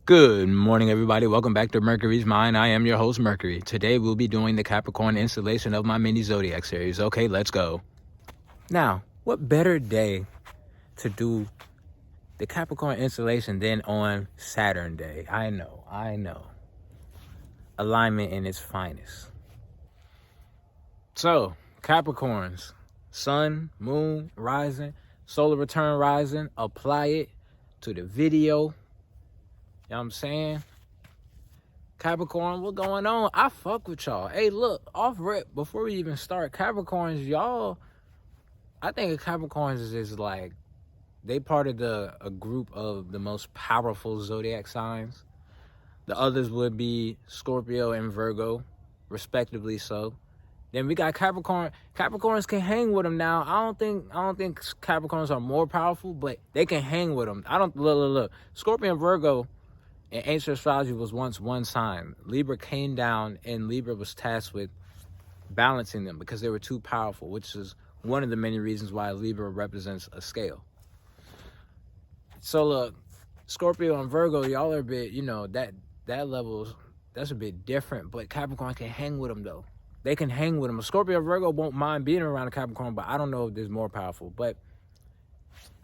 Good morning, everybody. Welcome back to Mercury's Mind. I am your host, Mercury. Today, we'll be doing the Capricorn installation of my mini zodiac series. Okay, let's go. Now, what better day to do the Capricorn installation than on Saturn Day? I know. Alignment in its finest. So, Capricorns, sun, moon, rising, solar return rising, apply it to the video. You know what I'm saying? Capricorn, what going on? I fuck with y'all. Hey, look, off rip, before we even start, Capricorns, y'all, I think Capricorns is like, they part of a group of the most powerful zodiac signs. The others would be Scorpio and Virgo, respectively so. Then we got Capricorn. Capricorns can hang with them now. I don't think Capricorns are more powerful, but they can hang with them. Look. Scorpio and Virgo in ancient astrology was once one sign. Libra came down and Libra was tasked with balancing them because they were too powerful, which is one of the many reasons why Libra represents a scale. So look, Scorpio and Virgo, y'all are a bit, that level, that's a bit different, but Capricorn can hang with them though. They can hang with them. Scorpio and Virgo won't mind being around a Capricorn, but I don't know if there's more powerful. But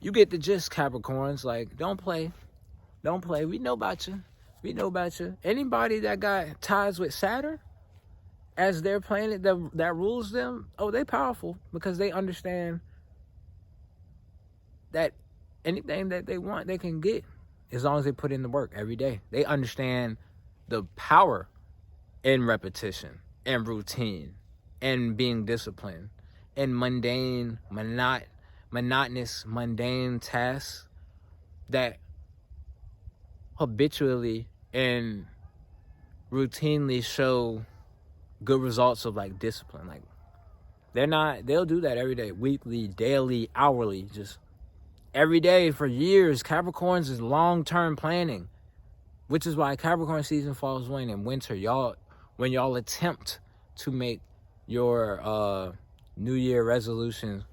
you get the gist, Capricorns. Like, don't play. We know about you. Anybody that got ties with Saturn as their planet that rules them, they powerful because they understand that anything that they want, they can get as long as they put in the work every day. They understand the power in repetition and routine and being disciplined and monotonous, mundane tasks that habitually and routinely show good results of like discipline. Like they'll do that every day, weekly, daily, hourly, just every day for years. Capricorns is long-term planning, which is why Capricorn season falls in winter. When y'all attempt to make your New Year resolutions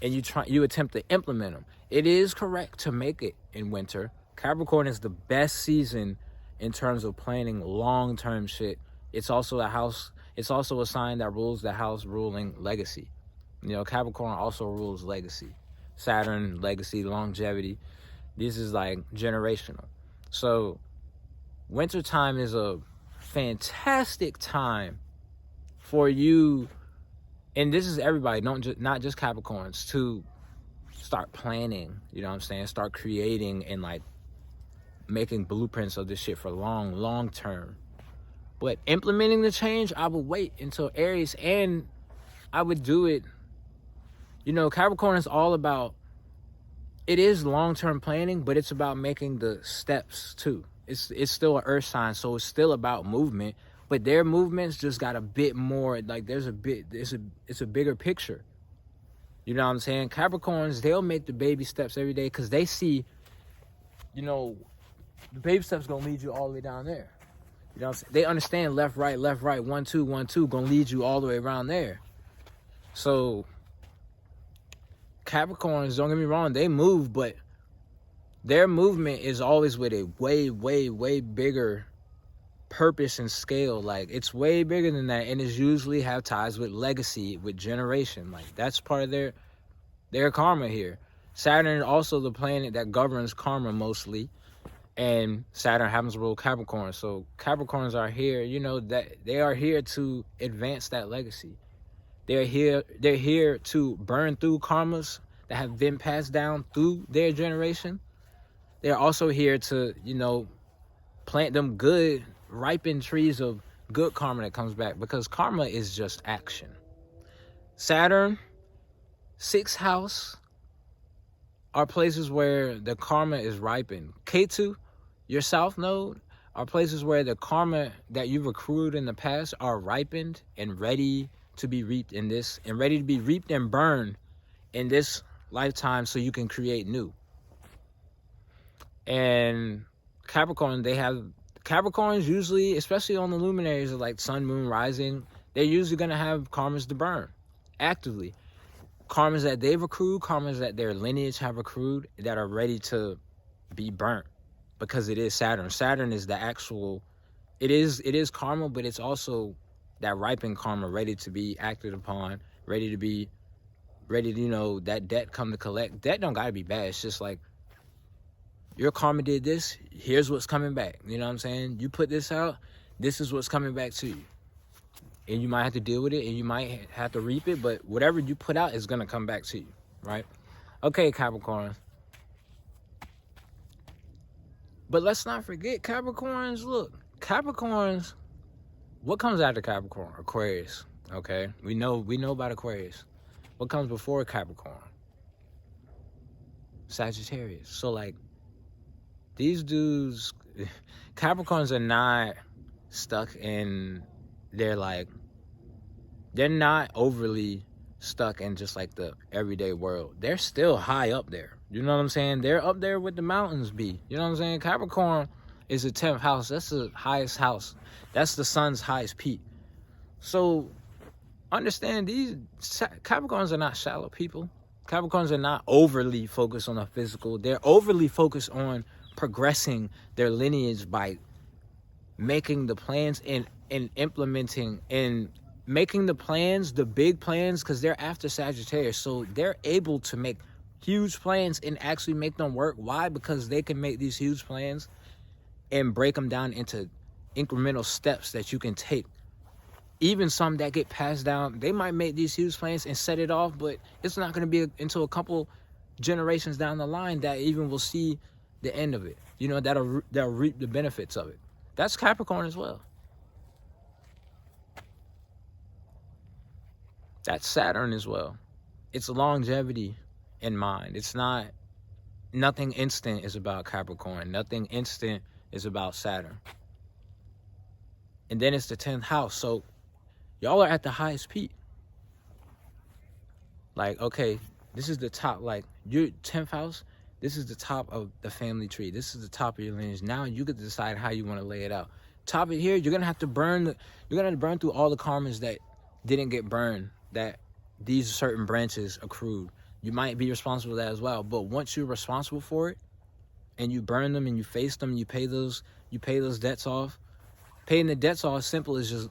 and you attempt to implement them, it is correct to make it in winter. Capricorn is the best season in terms of planning long-term shit. It's also a sign that rules the house ruling legacy. Capricorn also rules legacy. Saturn, legacy, longevity. This is like generational. So wintertime is a fantastic time for you, and this is everybody, not just Capricorns, to start planning. You know what I'm saying? Start creating and like making blueprints of this shit for long term. But implementing the change, I would wait until Aries, and I would do it. Capricorn is all about, it is long-term planning, but it's about making the steps too. It's still an earth sign, so it's still about movement, but their movements just got a bit more, like it's a bigger picture. You know what I'm saying? Capricorns, they'll make the baby steps every day because they see, the baby steps gonna lead you all the way down there. You know what I'm saying? They understand left, right, 1, 2, 1, 2, gonna lead you all the way around there. So Capricorns, don't get me wrong, they move, but their movement is always with a way bigger purpose and scale. Like, it's way bigger than that, and it's usually have ties with legacy, with generation. Like, that's part of their karma here. Saturn is also the planet that governs karma mostly, and Saturn happens to rule Capricorn. So Capricorns are here, that they are here to advance that legacy. They're here to burn through karmas that have been passed down through their generation. They're also here to, plant them good, ripened trees of good karma that comes back, because karma is just action. Saturn, 6th house, are places where the karma is ripened. Ketu, your south node, are places where the karma that you've accrued in the past are ripened and ready to be reaped and burned in this lifetime, so you can create new. And Capricorns usually, especially on the luminaries of like sun, moon, rising, they're usually going to have karmas to burn actively. Karmas that they've accrued, karmas that their lineage have accrued that are ready to be burnt. because it is Saturn. Saturn is the actual, it is karma, but it's also that ripened karma, ready to be acted upon, ready to, that debt come to collect. Debt don't gotta be bad. It's just like, your karma did this, here's what's coming back. You know what I'm saying? You put this out, this is what's coming back to you. And you might have to deal with it, and you might have to reap it, but whatever you put out is gonna come back to you, right? Okay, Capricorn. But let's not forget, Capricorns, look, Capricorns, what comes after Capricorn? Aquarius, okay? We know about Aquarius. What comes before Capricorn? Sagittarius. So, like, these dudes, Capricorns are not stuck in, they're not overly stuck in just like the everyday world. They're still high up there. You know what I'm saying? They're up there with the mountains be. You know what I'm saying? Capricorn is the 10th house. That's the highest house. That's the sun's highest peak. So understand, these Capricorns are not shallow people. Capricorns are not overly focused on the physical. They're overly focused on progressing their lineage by making the plans and implementing and making the plans, the big plans, because they're after Sagittarius. So they're able to make huge plans and actually make them work. Why? Because they can make these huge plans and break them down into incremental steps that you can take. Even some that get passed down, they might make these huge plans and set it off, but it's not going to be until a couple generations down the line that even will see the end of it. You know, that'll reap the benefits of it. That's Capricorn as well. That's Saturn as well. It's longevity in mind. It's not, nothing instant is about Capricorn. Nothing instant is about Saturn. And then it's the 10th house. So y'all are at the highest peak. Like, okay, this is the top, like, your 10th house, this is the top of the family tree. This is the top of your lineage. Now you get to decide how you want to lay it out. Top of here, you're gonna have to burn through all the karmas that didn't get burned, that these certain branches accrued. You might be responsible for that as well. But once you're responsible for it, and you burn them and you face them, you pay those debts off. Paying the debts off, simple as just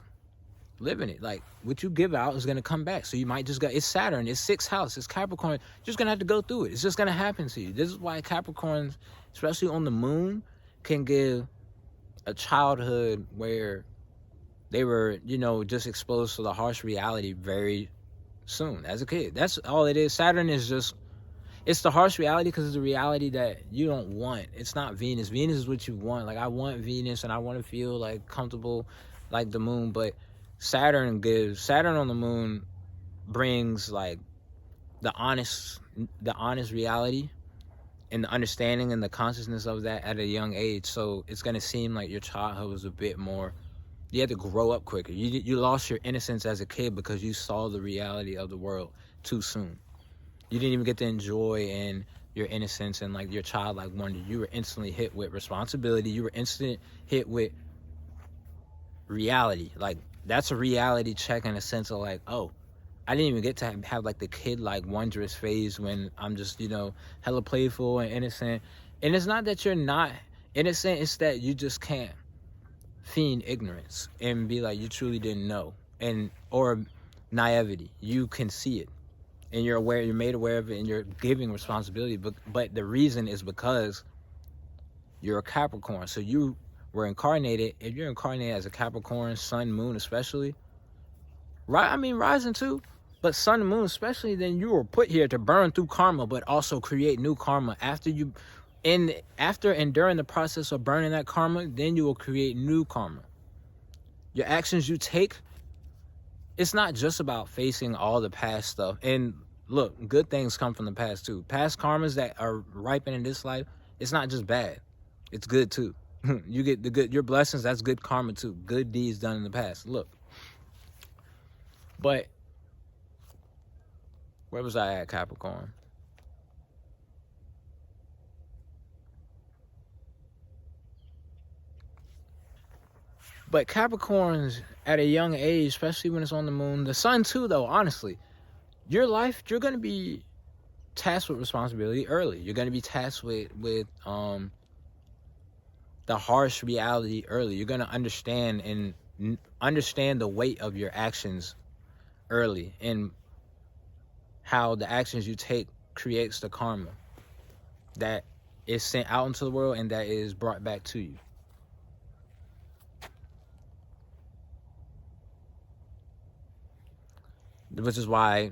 living it. Like, what you give out is gonna come back. So you might just go, it's Saturn, it's 6th house, it's Capricorn. You're just gonna have to go through it. It's just gonna happen to you. This is why Capricorns, especially on the moon, can give a childhood where they were, just exposed to the harsh reality very soon as a kid. That's all it is. Saturn is just, it's the harsh reality because it's a reality that you don't want. It's not Venus. Venus is what you want. Like, I want Venus and I want to feel like comfortable like the moon, but Saturn on the moon brings like the honest reality and the understanding and the consciousness of that at a young age. So it's going to seem like your childhood was a bit more, you had to grow up quicker. You lost your innocence as a kid because you saw the reality of the world too soon. You didn't even get to enjoy in your innocence and like your childlike wonder. You were instantly hit with responsibility. You were instantly hit with reality. Like, that's a reality check in a sense of like, oh, I didn't even get to have like the kid like wondrous phase when I'm just, hella playful and innocent. And it's not that you're not innocent, it's that you just can't feign ignorance and be like you truly didn't know, or naivety. You can see it and you're aware, you're made aware of it, and you're giving responsibility. But the reason is because you're a Capricorn. So you were incarnated. If you're incarnated as a Capricorn, sun, moon especially, right? I mean, rising too, but sun and moon especially, then you were put here to burn through karma, but also create new karma. After and during the process of burning that karma, then you will create new karma. Your actions you take, it's not just about facing all the past stuff. And look, good things come from the past too. Past karmas that are ripening in this life, it's not just bad. It's good too. You get the good, your blessings, that's good karma too. Good deeds done in the past. Look. But where was I at, Capricorn? But Capricorns at a young age, especially when it's on the moon, the sun too though, honestly, your life, you're going to be tasked with responsibility early. You're going to be tasked with the harsh reality early. You're going to understand the weight of your actions early, and how the actions you take creates the karma that is sent out into the world and that is brought back to you. Which is why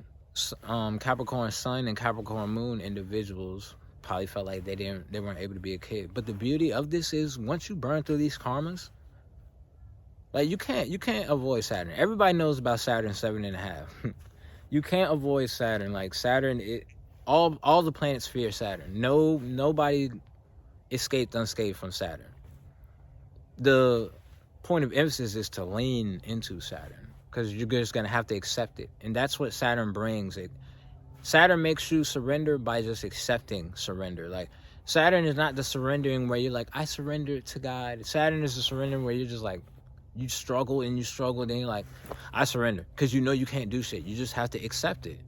Capricorn Sun and Capricorn Moon individuals probably felt like they weren't able to be a kid. But the beauty of this is, once you burn through these karmas, like you can't avoid Saturn. Everybody knows about Saturn 7.5. You can't avoid Saturn. Like Saturn, all the planets fear Saturn. Nobody escaped unscathed from Saturn. The point of emphasis is to lean into Saturn, because you're just gonna have to accept it, and that's what Saturn brings. Saturn makes you surrender by just accepting surrender. Like Saturn is not the surrendering where you're like, I surrender to God. Saturn is the surrendering where you're just like, you struggle and you struggle, then you're like, I surrender, because you know you can't do shit. You just have to accept it.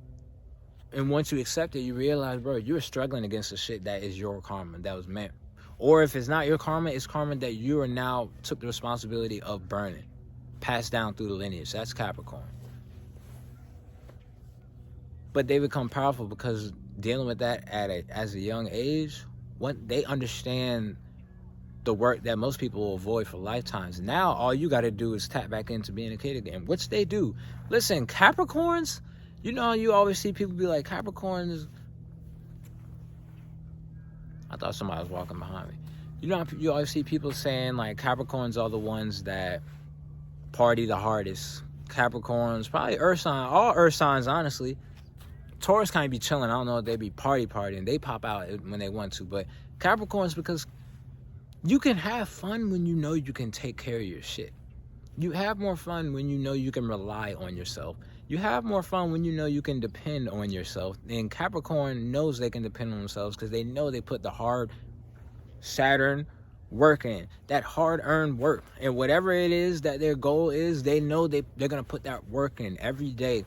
And once you accept it, you realize, bro, you're struggling against the shit that is your karma, that was meant. Or if it's not your karma, it's karma that you are now took the responsibility of burning, passed down through the lineage. That's Capricorn. But they become powerful because dealing with that as a young age, when they understand the work that most people will avoid for lifetimes. Now all you got to do is tap back into being a kid again, which they do. Listen, Capricorns, you know, you always see people be like, Capricorns, I thought somebody was walking behind me. You know, you always see people saying like Capricorns are the ones that party the hardest. Capricorns, probably Earth sign, all Earth signs, honestly. Taurus kind of be chilling. I don't know if they be partying. They pop out when they want to. But Capricorns, because you can have fun when you know you can take care of your shit. You have more fun when you know you can rely on yourself. You have more fun when you know you can depend on yourself. And Capricorn knows they can depend on themselves because they know they put the hard Saturn work in, that hard-earned work. And whatever it is that their goal is, they know they're going to put that work in every day.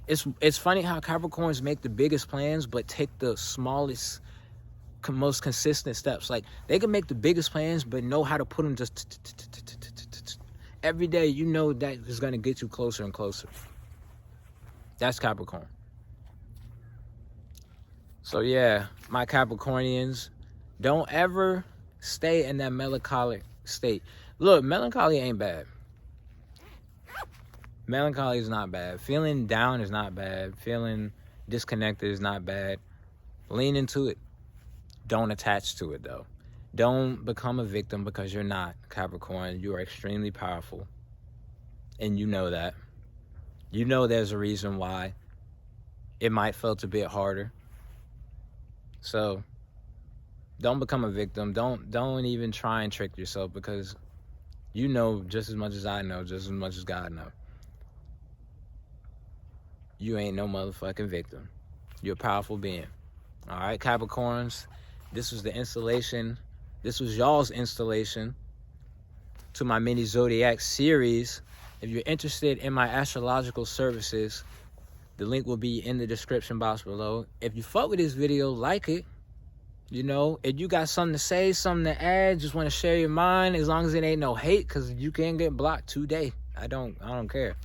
It's funny how Capricorns make the biggest plans but take the smallest, most consistent steps. Like they can make the biggest plans but know how to put them just every day. You know that is going to get you closer and closer. That's Capricorn. So yeah, my Capricornians, don't ever stay in that melancholic state. Look, melancholy ain't bad. Melancholy is not bad. Feeling down is not bad. Feeling disconnected is not bad. Lean into it. Don't attach to it, though. Don't become a victim, because you're not, Capricorn. You are extremely powerful. And you know that. You know there's a reason why it might felt a bit harder. So don't become a victim. Don't even try and trick yourself, because you know just as much as I know, just as much as God knows. You ain't no motherfucking victim. You're a powerful being. All right, Capricorns, this was the installation. This was y'all's installation to my mini Zodiac series. If you're interested in my astrological services, the link will be in the description box below. If you fuck with this video, like it. You know, if you got something to say, something to add, just want to share your mind, as long as it ain't no hate, because you can get blocked today. I don't care.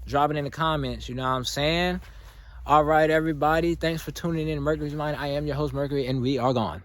Drop it in the comments, you know what I'm saying? All right, everybody. Thanks for tuning in to Mercury's Mind. I am your host, Mercury, and we are gone.